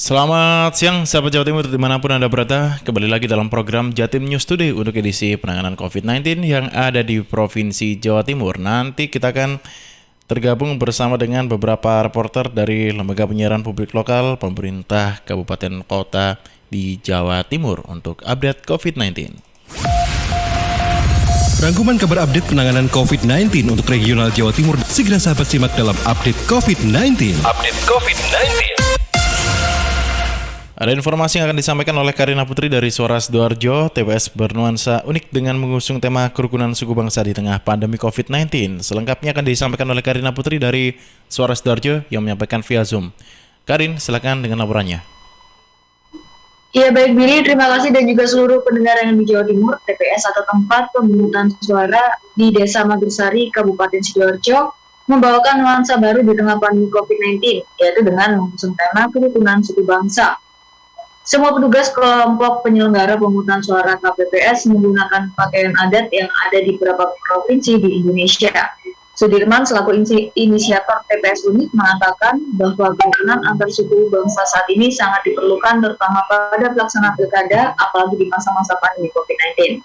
Selamat siang sahabat Jawa Timur dimanapun Anda berada. Kembali lagi dalam program Jatim News Today untuk edisi penanganan COVID-19 yang ada di Provinsi Jawa Timur. Nanti kita akan tergabung bersama dengan beberapa reporter dari lembaga penyiaran publik lokal, pemerintah, kabupaten, kota di Jawa Timur untuk update COVID-19. Rangkuman kabar update penanganan COVID-19 untuk regional Jawa Timur segera sahabat simak dalam update COVID-19. Update COVID-19. Ada informasi yang akan disampaikan oleh Karina Putri dari Suara Sidoarjo. TPS bernuansa unik dengan mengusung tema kerukunan suku bangsa di tengah pandemi COVID-19. Selengkapnya akan disampaikan oleh Karina Putri dari Suara Sidoarjo yang menyampaikan via Zoom. Karin, silakan dengan laporannya. Ya baik Billy, terima kasih dan juga seluruh pendengar yang di Jawa Timur. TPS atau tempat pemungutan suara di Desa Magersari, Kabupaten Sidoarjo membawakan nuansa baru di tengah pandemi COVID-19, yaitu dengan mengusung tema kerukunan suku bangsa. Semua petugas kelompok penyelenggara pemungutan suara KPPS menggunakan pakaian adat yang ada di beberapa provinsi di Indonesia. Sudirman selaku inisiator TPS Unik mengatakan bahwa kerukunan antar suku bangsa saat ini sangat diperlukan terutama pada pelaksanaan pilkada apalagi di masa-masa pandemi COVID-19.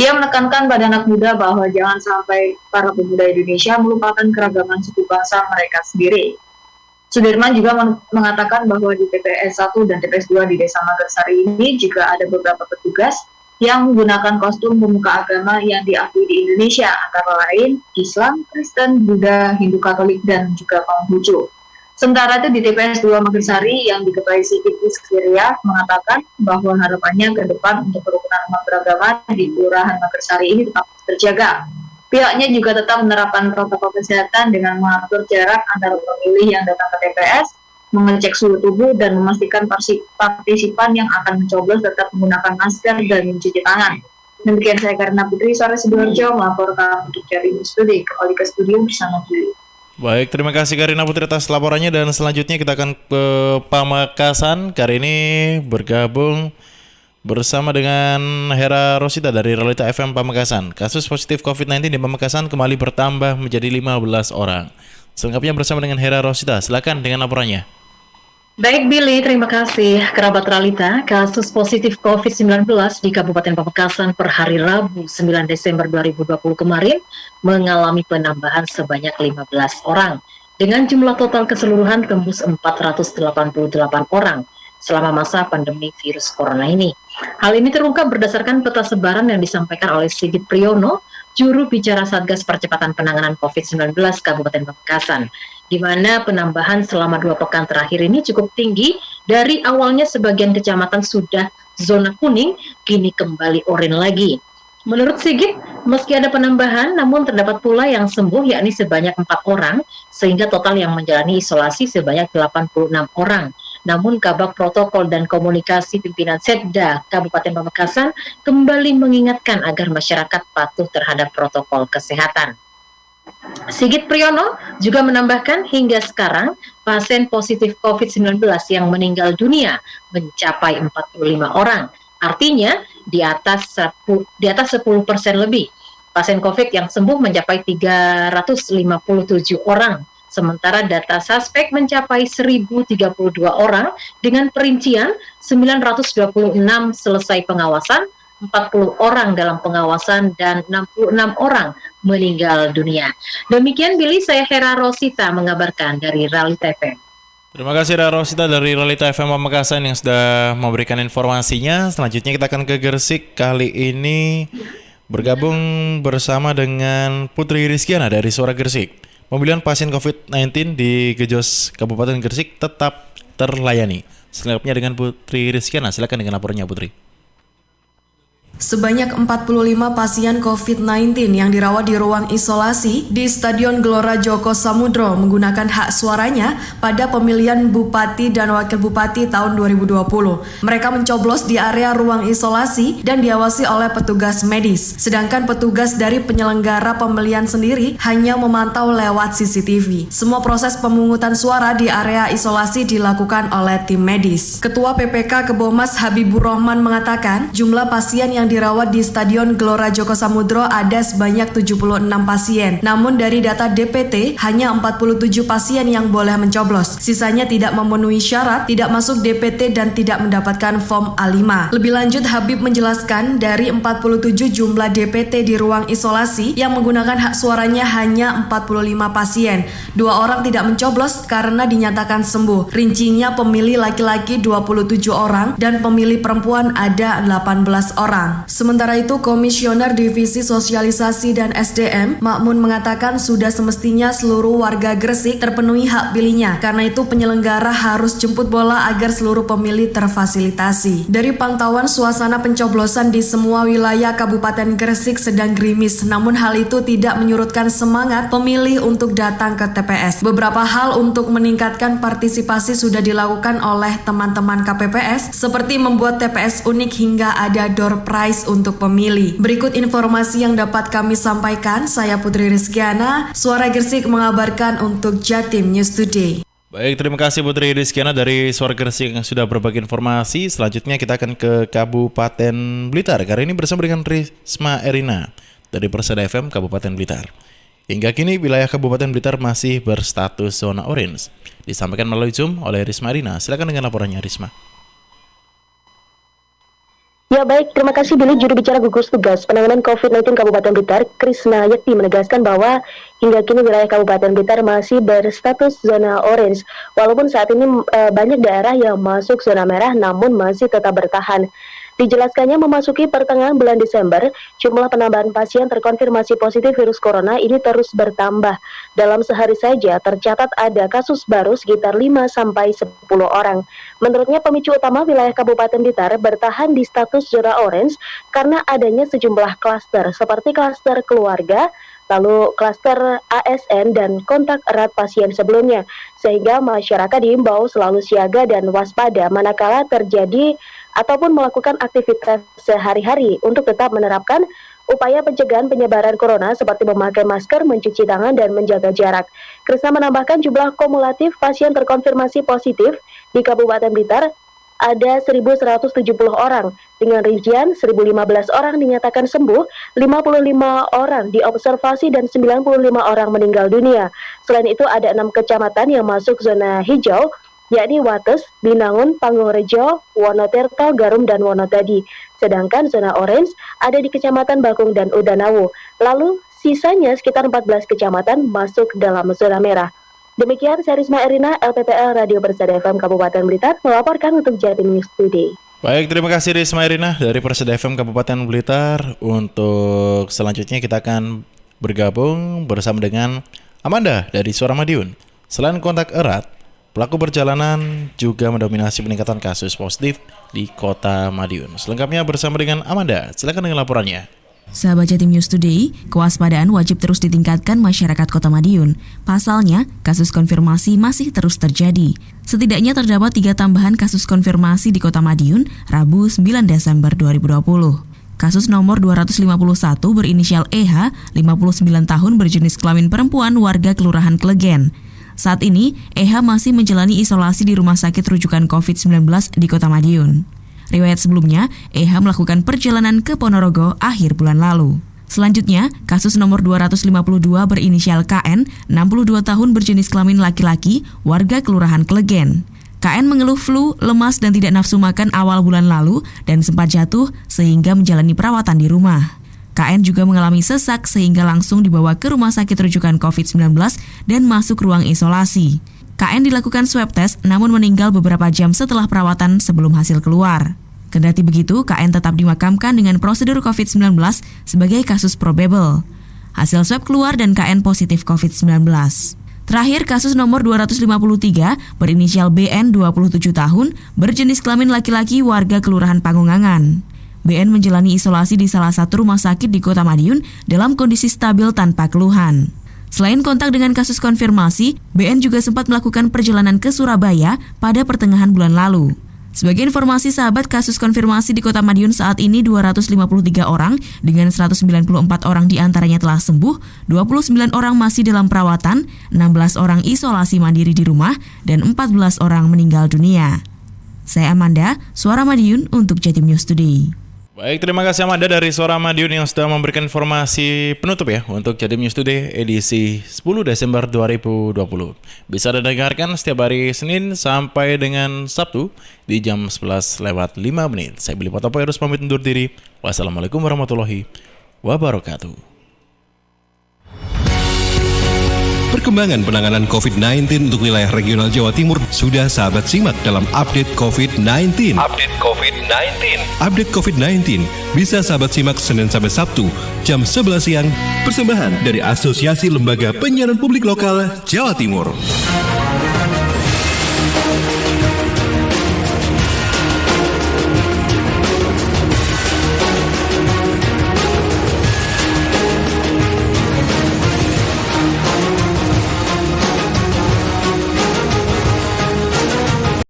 Ia menekankan pada anak muda bahwa jangan sampai para pemuda Indonesia melupakan keragaman suku bangsa mereka sendiri. Sudirman juga mengatakan bahwa di TPS 1 dan TPS 2 di Desa Magersari ini juga ada beberapa petugas yang menggunakan kostum pemuka agama yang diakui di Indonesia, antara lain Islam, Kristen, Buddha, Hindu Katolik, dan juga Konghucu. Sementara itu di TPS 2 Magersari yang diketuai Sigit Rizkyria mengatakan bahwa harapannya ke depan untuk kerukunan umat beragama di Kelurahan Magersari ini tetap terjaga. Pihaknya juga tetap menerapkan protokol kesehatan dengan mengatur jarak antara pemilih yang datang ke TPS, mengecek suhu tubuh, dan memastikan partisipan yang akan mencoblos tetap menggunakan masker dan mencuci tangan. Demikian saya Karina Putri, Suara Sidoarjo, melaporkan untuk Jatim News Today. Kembali ke studio bersama Billy. Baik, terima kasih Karina Putri atas laporannya dan selanjutnya kita akan ke Pamekasan. Kali ini bergabung bersama dengan Hera Rosita dari Realita FM Pamekasan. Kasus positif COVID-19 di Pamekasan kembali bertambah menjadi 15 orang. Selengkapnya bersama dengan Hera Rosita. Silakan dengan laporannya. Baik Billy, terima kasih. Kerabat Realita, kasus positif COVID-19 di Kabupaten Pamekasan per hari Rabu 9 Desember 2020 kemarin mengalami penambahan sebanyak 15 orang. Dengan jumlah total keseluruhan tembus 488 orang selama masa pandemi virus corona ini. Hal ini terungkap berdasarkan peta sebaran yang disampaikan oleh Sigit Priyono, juru bicara Satgas Percepatan Penanganan COVID-19 Kabupaten Pamekasan, di mana penambahan selama 2 pekan terakhir ini cukup tinggi. Dari awalnya sebagian kecamatan sudah zona kuning, kini kembali oranye lagi. Menurut Sigit, meski ada penambahan, namun terdapat pula yang sembuh yakni sebanyak 4 orang, sehingga total yang menjalani isolasi sebanyak 86 orang. Namun Kabak Protokol dan Komunikasi Pimpinan Setda Kabupaten Pamekasan kembali mengingatkan agar masyarakat patuh terhadap protokol kesehatan. Sigit Priyono juga menambahkan hingga sekarang pasien positif COVID-19 yang meninggal dunia mencapai 45 orang. Artinya di atas 10% lebih. Pasien COVID yang sembuh mencapai 357 orang. Sementara data suspek mencapai 1.032 orang dengan perincian 926 selesai pengawasan, 40 orang dalam pengawasan, dan 66 orang meninggal dunia. Demikian Billy, saya Hera Rosita mengabarkan dari Realita FM. Terima kasih Hera Rosita dari Realita FM Pamekasan yang sudah memberikan informasinya. Selanjutnya kita akan ke Gresik. Kali ini bergabung bersama dengan Putri Rizkyana dari Suara Gresik. Pembelian pasien COVID-19 di Gejos Kabupaten Gresik tetap terlayani. Selengkapnya dengan Putri Rizkyana. Silakan dengan laporannya Putri. Sebanyak 45 pasien COVID-19 yang dirawat di ruang isolasi di Stadion Gelora Joko Samudro menggunakan hak suaranya pada pemilihan Bupati dan Wakil Bupati tahun 2020. Mereka mencoblos di area ruang isolasi dan diawasi oleh petugas medis. Sedangkan petugas dari penyelenggara pemilihan sendiri hanya memantau lewat CCTV. Semua proses pemungutan suara di area isolasi dilakukan oleh tim medis. Ketua PPK Kebomas Habibur Rahman mengatakan jumlah pasien yang dirawat di Stadion Gelora Joko Samudro ada sebanyak 76 pasien. Namun dari data DPT, hanya 47 pasien yang boleh mencoblos. Sisanya tidak memenuhi syarat, tidak masuk DPT dan tidak mendapatkan form A5. Lebih lanjut, Habib menjelaskan dari 47 jumlah DPT di ruang isolasi yang menggunakan hak suaranya hanya 45 pasien. 2 orang tidak mencoblos karena dinyatakan sembuh. Rincinya pemilih laki-laki 27 orang dan pemilih perempuan ada 18 orang. Sementara itu, Komisioner Divisi Sosialisasi dan SDM, Makmun, mengatakan sudah semestinya seluruh warga Gresik terpenuhi hak pilihnya. Karena itu penyelenggara harus jemput bola agar seluruh pemilih terfasilitasi. Dari pantauan suasana pencoblosan di semua wilayah Kabupaten Gresik sedang gerimis, namun hal itu tidak menyurutkan semangat pemilih untuk datang ke TPS. Beberapa hal untuk meningkatkan partisipasi sudah dilakukan oleh teman-teman KPPS, seperti membuat TPS unik hingga ada door prize untuk pemilih. Berikut informasi yang dapat kami sampaikan. Saya Putri Rizkiana, Suara Gresik mengabarkan untuk Jatim News Today. Baik, terima kasih Putri Rizkiana dari Suara Gresik yang sudah berbagi informasi. Selanjutnya kita akan ke Kabupaten Blitar. Kali ini bersama dengan Risma Erina dari Persada FM Kabupaten Blitar. Hingga kini wilayah Kabupaten Blitar masih berstatus zona orange. Disampaikan melalui Zoom oleh Risma Erina. Silakan dengan laporannya, Risma. Ya baik, terima kasih Billy. Juru bicara gugus tugas penanganan COVID-19 Kabupaten Blitar, Krisna Yakti, menegaskan bahwa hingga kini wilayah Kabupaten Blitar masih berstatus zona orange. Walaupun saat ini banyak daerah yang masuk zona merah namun masih tetap bertahan. Dijelaskannya memasuki pertengahan bulan Desember, jumlah penambahan pasien terkonfirmasi positif virus corona ini terus bertambah. Dalam sehari saja tercatat ada kasus baru sekitar 5-10 orang. Menurutnya pemicu utama wilayah Kabupaten Blitar bertahan di status zona orange karena adanya sejumlah klaster seperti klaster keluarga, lalu klaster ASN dan kontak erat pasien sebelumnya. Sehingga masyarakat diimbau selalu siaga dan waspada manakala terjadi ataupun melakukan aktivitas sehari-hari untuk tetap menerapkan upaya pencegahan penyebaran corona seperti memakai masker, mencuci tangan, dan menjaga jarak. Krisna menambahkan jumlah kumulatif pasien terkonfirmasi positif di Kabupaten Blitar ada 1.170 orang, dengan rincian 1.015 orang dinyatakan sembuh, 55 orang diobservasi, dan 95 orang meninggal dunia. Selain itu ada 6 kecamatan yang masuk zona hijau, yakni Wates, Binangun, Pangurjo, Wonotirto, Garum, dan Wonotadi. Sedangkan zona orange ada di Kecamatan Bakung dan Udanawu. Lalu sisanya sekitar 14 kecamatan masuk dalam zona merah. Demikian saya Risma Erina, LPPL Radio Persada FM Kabupaten Blitar, melaporkan untuk Jatim News Today. Baik, terima kasih Risma Erina dari Persada FM Kabupaten Blitar. Untuk selanjutnya kita akan bergabung bersama dengan Amanda dari Suara Madiun. Selain kontak erat, pelaku perjalanan juga mendominasi peningkatan kasus positif di Kota Madiun. Selengkapnya bersama dengan Amanda. Silakan dengan laporannya. Sahabat Jatim News Today, kewaspadaan wajib terus ditingkatkan masyarakat Kota Madiun. Pasalnya, kasus konfirmasi masih terus terjadi. Setidaknya terdapat 3 tambahan kasus konfirmasi di Kota Madiun, Rabu 9 Desember 2020. Kasus nomor 251 berinisial EH, 59 tahun berjenis kelamin perempuan, warga Kelurahan Klegen. Saat ini, EH masih menjalani isolasi di Rumah Sakit Rujukan COVID-19 di Kota Madiun. Riwayat sebelumnya, EH melakukan perjalanan ke Ponorogo akhir bulan lalu. Selanjutnya, kasus nomor 252 berinisial KN, 62 tahun berjenis kelamin laki-laki, warga Kelurahan Klegen. KN mengeluh flu, lemas, dan tidak nafsu makan awal bulan lalu dan sempat jatuh sehingga menjalani perawatan di rumah. KN juga mengalami sesak sehingga langsung dibawa ke Rumah Sakit Rujukan COVID-19 dan masuk ruang isolasi. KN dilakukan swab test namun meninggal beberapa jam setelah perawatan sebelum hasil keluar. Kendati begitu, KN tetap dimakamkan dengan prosedur COVID-19 sebagai kasus probable. Hasil swab keluar dan KN positif COVID-19. Terakhir, kasus nomor 253 berinisial BN 27 tahun berjenis kelamin laki-laki warga Kelurahan Pangungangan. BN menjalani isolasi di salah satu rumah sakit di Kota Madiun dalam kondisi stabil tanpa keluhan. Selain kontak dengan kasus konfirmasi, BN juga sempat melakukan perjalanan ke Surabaya pada pertengahan bulan lalu. Sebagai informasi sahabat, kasus konfirmasi di Kota Madiun saat ini 253 orang dengan 194 orang diantaranya telah sembuh, 29 orang masih dalam perawatan, 16 orang isolasi mandiri di rumah, dan 14 orang meninggal dunia. Saya Amanda, Suara Madiun untuk Jatim News Today. Baik, terima kasih Amanda dari Suara Madiun yang sudah memberikan informasi penutup ya untuk Jatim News Today edisi 10 Desember 2020. Bisa didengarkan setiap hari Senin sampai dengan Sabtu di jam 11:05. Saya Billy Patopo harus pamit undur diri. Wassalamualaikum warahmatullahi wabarakatuh. Perkembangan penanganan COVID-19 untuk wilayah regional Jawa Timur sudah sahabat simak dalam update COVID-19. Update COVID-19. Update COVID-19 bisa sahabat simak Senin sampai Sabtu jam 11 siang. Persembahan dari Asosiasi Lembaga Penyiaran Publik Lokal Jawa Timur.